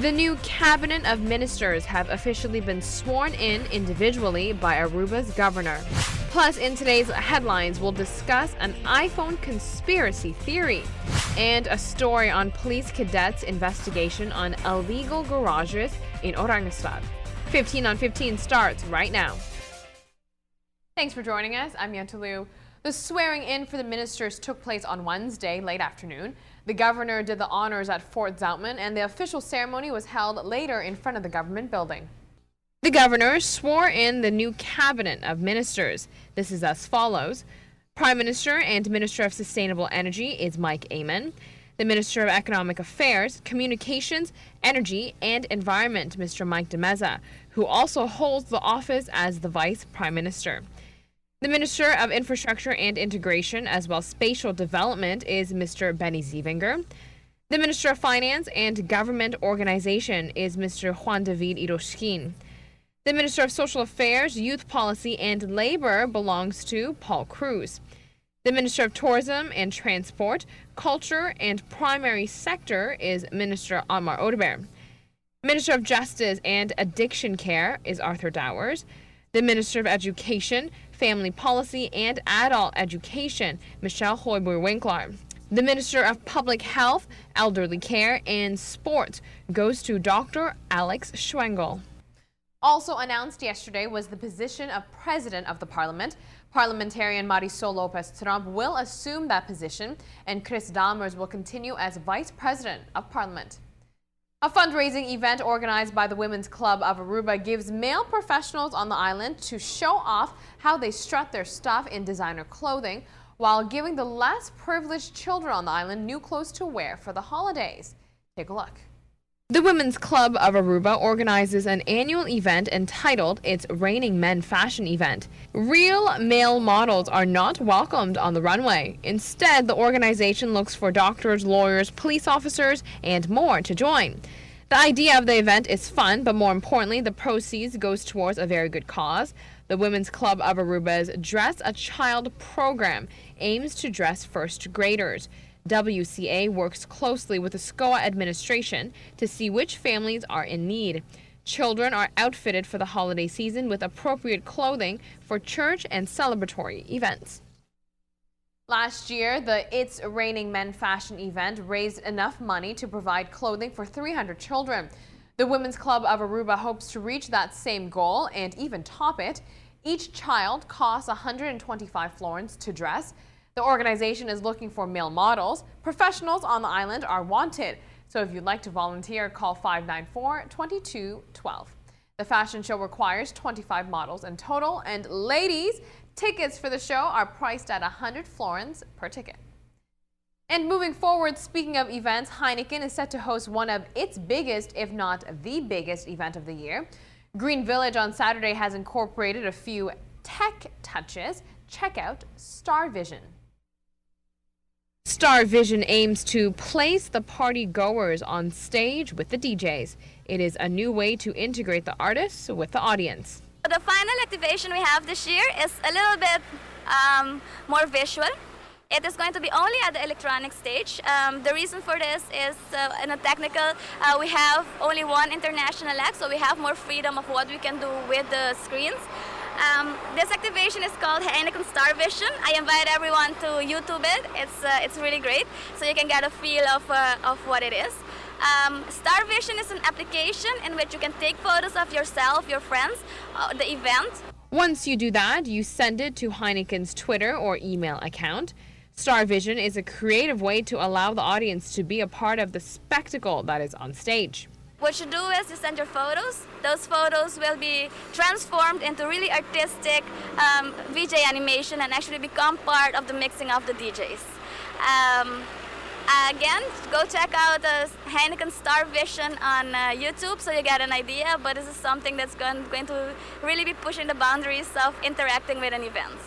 The new cabinet of ministers have officially been sworn in individually by Aruba's governor. Plus, in today's headlines, we'll discuss an iPhone conspiracy theory and a story on police cadets' investigation on illegal garages in Orangestad. 15 on 15 starts right now. Thanks for joining us. I'm Yentl Lieuw. The swearing in for the ministers took place on Wednesday late afternoon. The governor did the honors at Fort Zoutman, and the official ceremony was held later in front of the government building. The governor swore in the new cabinet of ministers. This is as follows. Prime Minister and Minister of Sustainable Energy is Mike Amen. The Minister of Economic Affairs, Communications, Energy, and Environment, Mr. Mike de Meza, who also holds the office as the Vice Prime Minister. The Minister of Infrastructure and Integration, as well as Spatial Development, is Mr. Benny Zievinger. The Minister of Finance and Government Organization is Mr. Juan David Iroshkin. The Minister of Social Affairs, Youth Policy, and Labor belongs to Paul Cruz. The Minister of Tourism and Transport, Culture, and Primary Sector is Minister Amar Odeberg. Minister of Justice and Addiction Care is Arthur Dowers. The Minister of Education, Family Policy, and Adult Education, Michelle Hoiber-Winkler. The Minister of Public Health, Elderly Care, and Sports goes to Dr. Alex Schwengel. Also announced yesterday was the position of President of the Parliament. Parliamentarian Marisol Lopez-Trump will assume that position, and Chris Dalmers will continue as Vice President of Parliament. A fundraising event organized by the Women's Club of Aruba gives male professionals on the island to show off how they strut their stuff in designer clothing while giving the less privileged children on the island new clothes to wear for the holidays. Take a look. The Women's Club of Aruba organizes an annual event entitled its Raining Men Fashion Event. Real male models are not welcomed on the runway. Instead, the organization looks for doctors, lawyers, police officers, and more to join. The idea of the event is fun, but more importantly, the proceeds goes towards a very good cause. The Women's Club of Aruba's Dress a Child program aims to dress first graders. WCA works closely with the SCOA administration to see which families are in need. Children are outfitted for the holiday season with appropriate clothing for church and celebratory events. Last year, the It's Raining Men fashion event raised enough money to provide clothing for 300 children. The Women's Club of Aruba hopes to reach that same goal and even top it. Each child costs 125 florins to dress. The organization is looking for male models. Professionals on the island are wanted. So if you'd like to volunteer, call 594-2212. The fashion show requires 25 models in total. And ladies, tickets for the show are priced at 100 florins per ticket. And moving forward, speaking of events, Heineken is set to host one of its biggest, if not the biggest, event of the year. Green Village on Saturday has incorporated a few tech touches. Check out Star Vision. Star Vision aims to place the party goers on stage with the DJs. It is a new way to integrate the artists with the audience. The final activation we have this year is a little bit more visual. It is going to be only at the electronic stage. The reason for this is in a technical, we have only one international act, so we have more freedom of what we can do with the screens. This activation is called Heineken Star Vision. I invite everyone to YouTube it. It's really great, so you can get a feel of what it is. Star Vision is an application in which you can take photos of yourself, your friends, the event. Once you do that, you send it to Heineken's Twitter or email account. Star Vision is a creative way to allow the audience to be a part of the spectacle that is on stage. What you do is you send your photos. Those photos will be transformed into really artistic VJ animation and actually become part of the mixing of the DJs. Again, go check out the Heineken Star Vision on YouTube so you get an idea, but this is something that's going to really be pushing the boundaries of interacting with an event.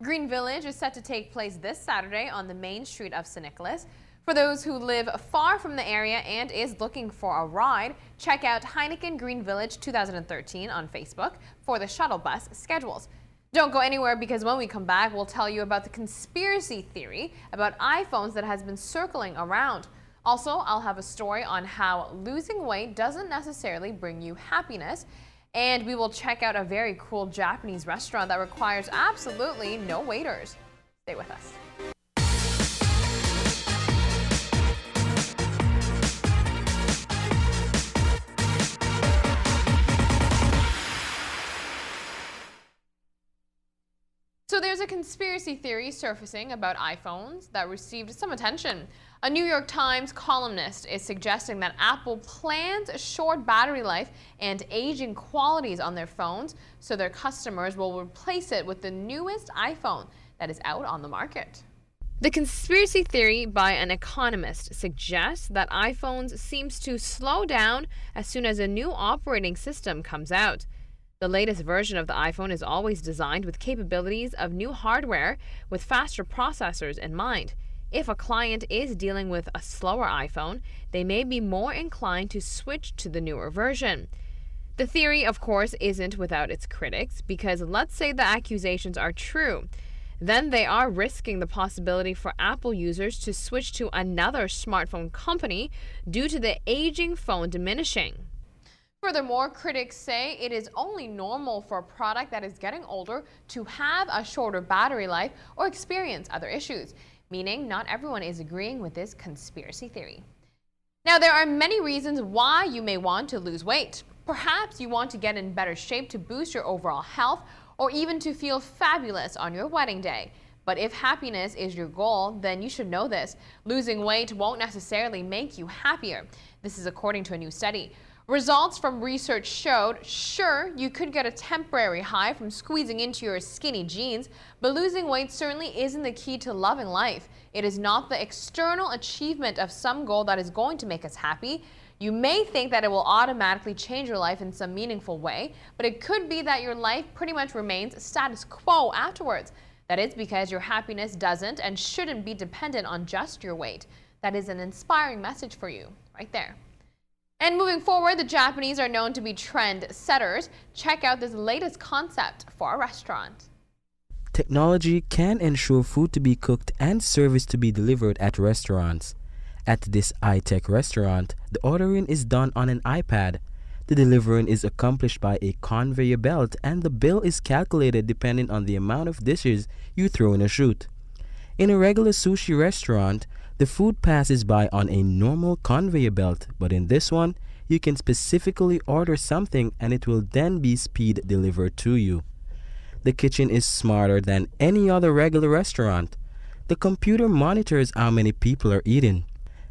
Green Village is set to take place this Saturday on the main street of St. Nicholas. For those who live far from the area and is looking for a ride, check out Heineken Green Village 2013 on Facebook for the shuttle bus schedules. Don't go anywhere, because when we come back, we'll tell you about the conspiracy theory about iPhones that has been circling around. Also, I'll have a story on how losing weight doesn't necessarily bring you happiness. And we will check out a very cool Japanese restaurant that requires absolutely no waiters. Stay with us. So there's a conspiracy theory surfacing about iPhones that received some attention. A New York Times columnist is suggesting that Apple plans short battery life and aging qualities on their phones so their customers will replace it with the newest iPhone that is out on the market. The conspiracy theory by an economist suggests that iPhones seems to slow down as soon as a new operating system comes out. The latest version of the iPhone is always designed with capabilities of new hardware with faster processors in mind. If a client is dealing with a slower iPhone, they may be more inclined to switch to the newer version. The theory, of course, isn't without its critics, because let's say the accusations are true. Then they are risking the possibility for Apple users to switch to another smartphone company due to the aging phone diminishing. Furthermore, critics say it is only normal for a product that is getting older to have a shorter battery life or experience other issues, meaning not everyone is agreeing with this conspiracy theory. Now, there are many reasons why you may want to lose weight. Perhaps you want to get in better shape to boost your overall health or even to feel fabulous on your wedding day. But if happiness is your goal, then you should know this. Losing weight won't necessarily make you happier. This is according to a new study. Results from research showed, sure, you could get a temporary high from squeezing into your skinny jeans, but losing weight certainly isn't the key to loving life. It is not the external achievement of some goal that is going to make us happy. You may think that it will automatically change your life in some meaningful way, but it could be that your life pretty much remains status quo afterwards. That is because your happiness doesn't and shouldn't be dependent on just your weight. That is an inspiring message for you, right there. And moving forward, the Japanese are known to be trend setters. Check out this latest concept for a restaurant. Technology can ensure food to be cooked and service to be delivered at restaurants. At this high-tech restaurant, the ordering is done on an iPad. The delivering is accomplished by a conveyor belt, and the bill is calculated depending on the amount of dishes you throw in a chute. In a regular sushi restaurant, the food passes by on a normal conveyor belt, but in this one, you can specifically order something and it will then be speed delivered to you. The kitchen is smarter than any other regular restaurant. The computer monitors how many people are eating.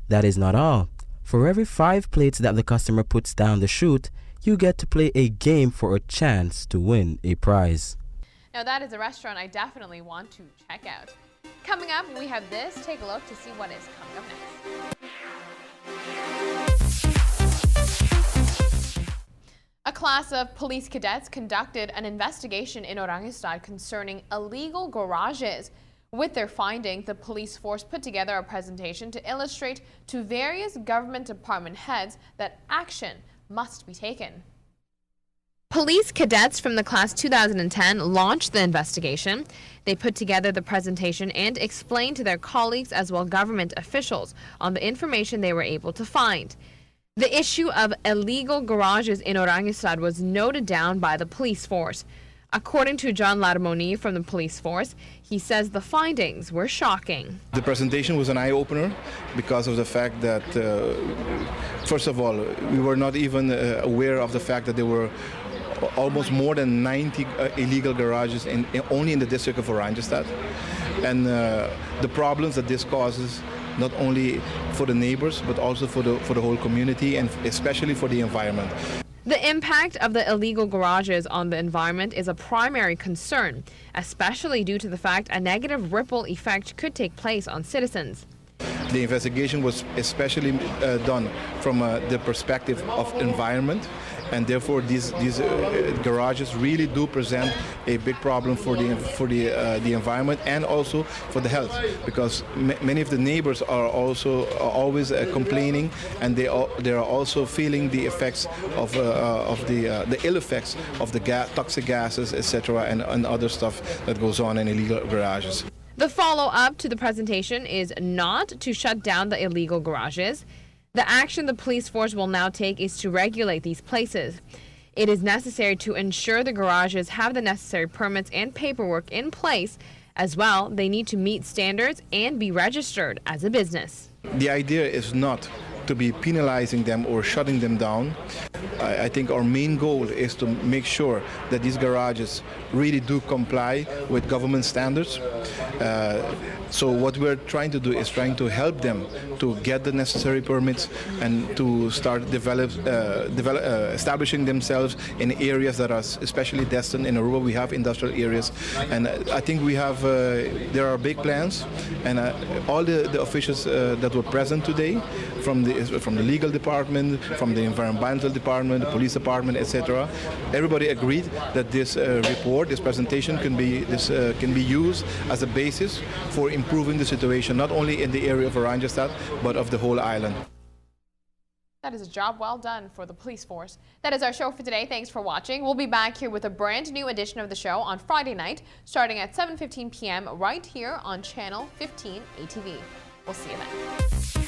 That is not all. For every 5 plates that the customer puts down the chute, you get to play a game for a chance to win a prize. Now that is a restaurant I definitely want to check out. Coming up, we have this. Take a look to see what is coming up next. A class of police cadets conducted an investigation in Orangestad concerning illegal garages. With their findings, the police force put together a presentation to illustrate to various government department heads that action must be taken. Police cadets from the class 2010 launched the investigation. They put together the presentation and explained to their colleagues as well government officials on the information they were able to find. The issue of illegal garages in Orangestad was noted down by the police force. According to John Larmoni from the police force, he says the findings were shocking. The presentation was an eye-opener because of the fact that, first of all, we were not even aware of the fact that there were almost more than 90 illegal garages only in the district of Orangestad. And the problems that this causes, not only for the neighbors, but also for the whole community and especially for the environment. The impact of the illegal garages on the environment is a primary concern, especially due to the fact a negative ripple effect could take place on citizens. The investigation was especially done from the perspective of environment, and therefore these garages really do present a big problem for the environment and also for the health, because many of the neighbors are also always complaining, and they are also feeling the effects of the ill effects of the toxic gases, etc., and other stuff that goes on in illegal garages. The follow-up to the presentation is not to shut down the illegal garages. The action the police force will now take is to regulate these places. It is necessary to ensure the garages have the necessary permits and paperwork in place. As well, they need to meet standards and be registered as a business. The idea is not to be penalizing them or shutting them down. I think our main goal is to make sure that these garages really do comply with government standards. So what we're trying to do is trying to help them to get the necessary permits and to start establishing themselves in areas that are especially destined. In Aruba, we have industrial areas, and I think we have there are big plans, and all the officials that were present today, from the legal department, from the environmental department, the police department, etc. Everybody agreed that this report, this presentation, can be used as a basis for improving the situation, not only in the area of Oranjestad, but of the whole island. That is a job well done for the police force. That is our show for today. Thanks for watching. We'll be back here with a brand new edition of the show on Friday night, starting at 7:15 p.m. right here on Channel 15 ATV. We'll see you then.